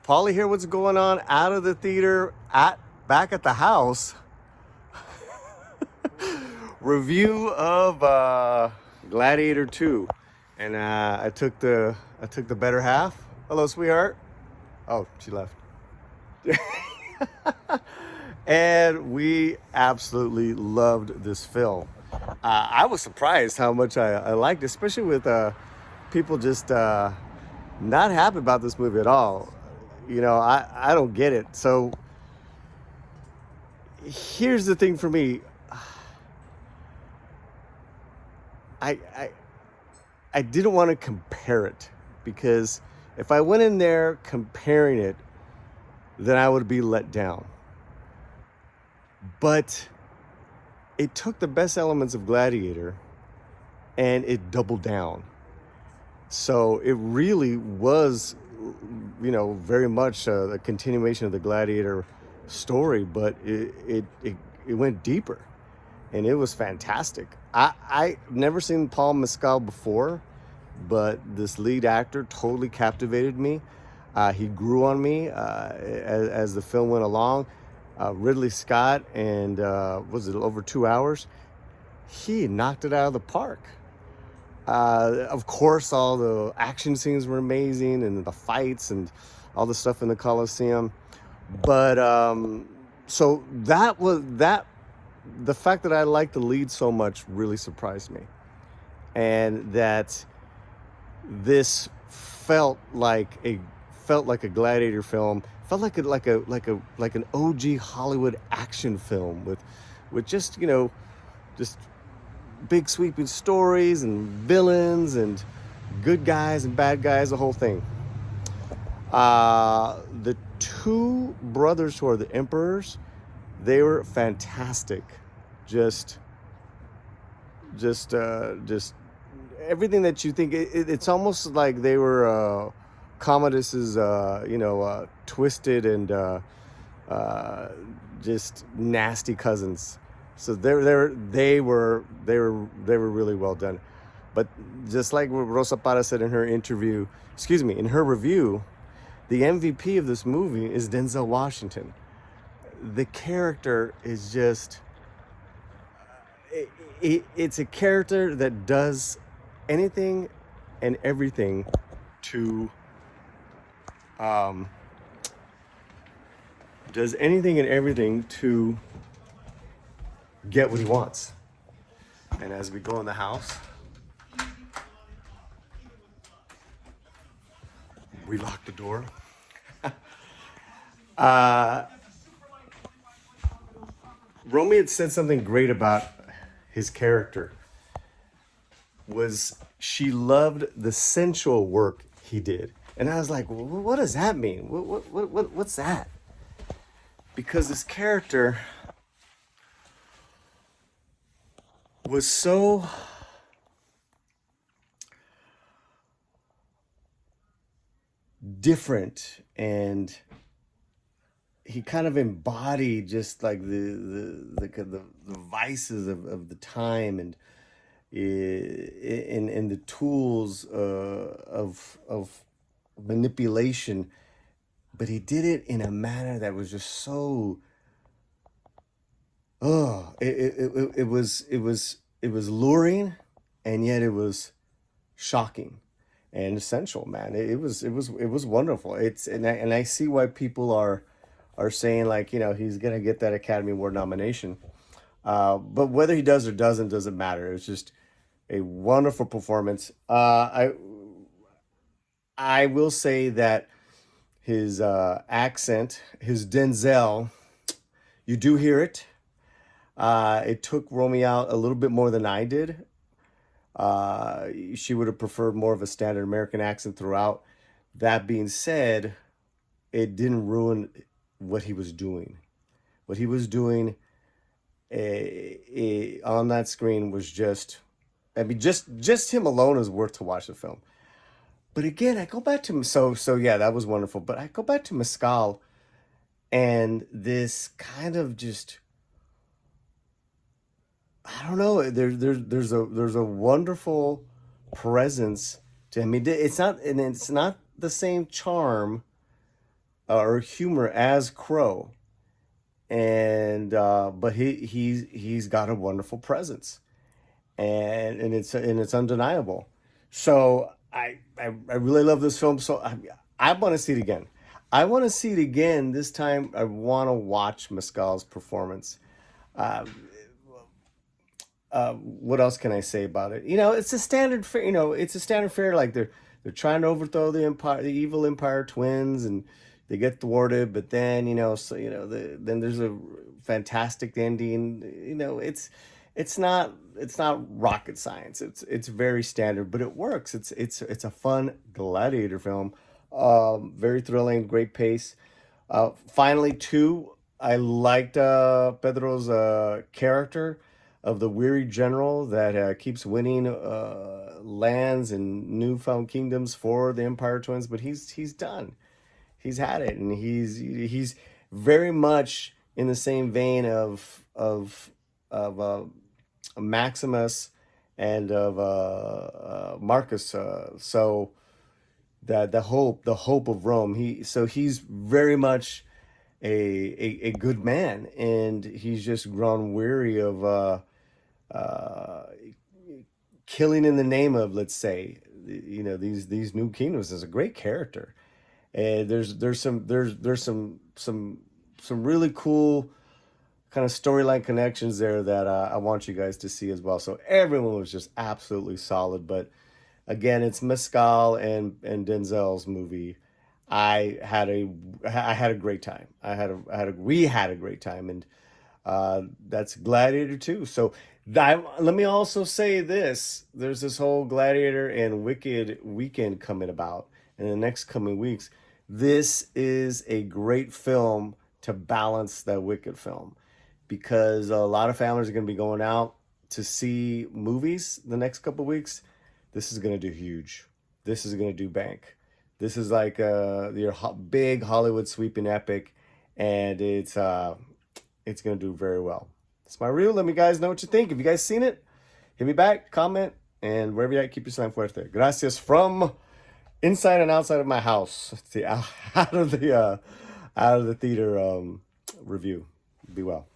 Paulie here, what's going on? Out of the theater, back at the house. Review of Gladiator 2. And I took the better half. Hello, sweetheart. Oh, she left. And we absolutely loved this film. I was surprised how much I liked it, especially with people just not happy about this movie at all. You know, I don't get it. So here's the thing for me. I didn't want to compare it, because if I went in there comparing it, then I would be let down. But it took the best elements of Gladiator and it doubled down. So it really was, you know, very much a continuation of the Gladiator story, but it went deeper, and it was fantastic. I never seen Paul Mescal before, but this lead actor totally captivated me. He grew on me as the film went along. Ridley Scott, and was it over 2 hours? He knocked it out of the park. Of course, all the action scenes were amazing, and the fights and all the stuff in the Coliseum. But so that was that. The fact that I liked the lead so much really surprised me, and that this felt like a Gladiator film. Felt like an OG Hollywood action film with just, you know, just big sweeping stories and villains and good guys and bad guys, the whole thing. The two brothers who are the emperors, they were fantastic. Just everything that you think. It's almost like they were Commodus's, twisted and just nasty cousins. So they were really well done. But just like what Rosa Parra said in her review, the MVP of this movie is Denzel Washington. The character is just, it's a character that does anything and everything to get what he wants. And as we go in the house, we lock the door. Romy had said something great about his character. Was she loved the sensual work he did. And I was like, well, what does that mean? What's that? Because this character was so different, and he kind of embodied just like the vices of the time, and in the tools of manipulation, but he did it in a manner that was just so it was luring, and yet it was shocking and essential, man. It was wonderful. And I see why people are saying, like, you know, he's gonna get that Academy Award nomination, but whether he does or doesn't matter. It's just a wonderful performance. I will say that his accent, his Denzel, you do hear it. It took Romy out a little bit more than I did. She would have preferred more of a standard American accent throughout. That being said, it didn't ruin what he was doing. What he was doing on that screen was just, I mean, just him alone is worth to watch the film. But again, I go back to, so yeah, that was wonderful. But I go back to Mescal and this kind of just, I don't know. There's a wonderful presence to him. It's not the same charm or humor as Crow, and but he's got a wonderful presence, and it's undeniable. So I really love this film. So I want to see it again. I want to see it again. This time I want to watch Mescal's performance. Uh, what else can I say about it? It's a standard fare. It's a standard fare. Like they're trying to overthrow the empire, the evil Empire twins, and they get thwarted. But then then there's a fantastic ending. It's not rocket science. It's very standard, but it works. It's a fun gladiator film. Very thrilling, great pace. Finally, too, I liked Pedro's character of the weary general that keeps winning lands and newfound kingdoms for the Empire Twins, but he's done. He's had it, and he's very much in the same vein of Maximus and of Marcus. So that the hope of Rome. He's very much a good man, and he's just grown weary of uh, killing in the name of, let's say, these new kingdoms. Is a great character, and there's some really cool kind of storyline connections there that I want you guys to see as well. So everyone was just absolutely solid, but again, it's Mescal and Denzel's movie. I had a great time. We had a great time, and that's Gladiator 2. So let me also say this: there's this whole Gladiator and Wicked weekend coming about in the next coming weeks. This is a great film to balance that Wicked film, because a lot of families are going to be going out to see movies the next couple of weeks. This is going to do huge. This is going to do bank. This is like your big Hollywood sweeping epic, and it's going to do very well. It's my review. Let me guys know what you think. If you guys seen it, hit me back, comment, and wherever you're at, keep your sign fuerte. Gracias from inside and outside of my house. See, out of the theater review. Be well.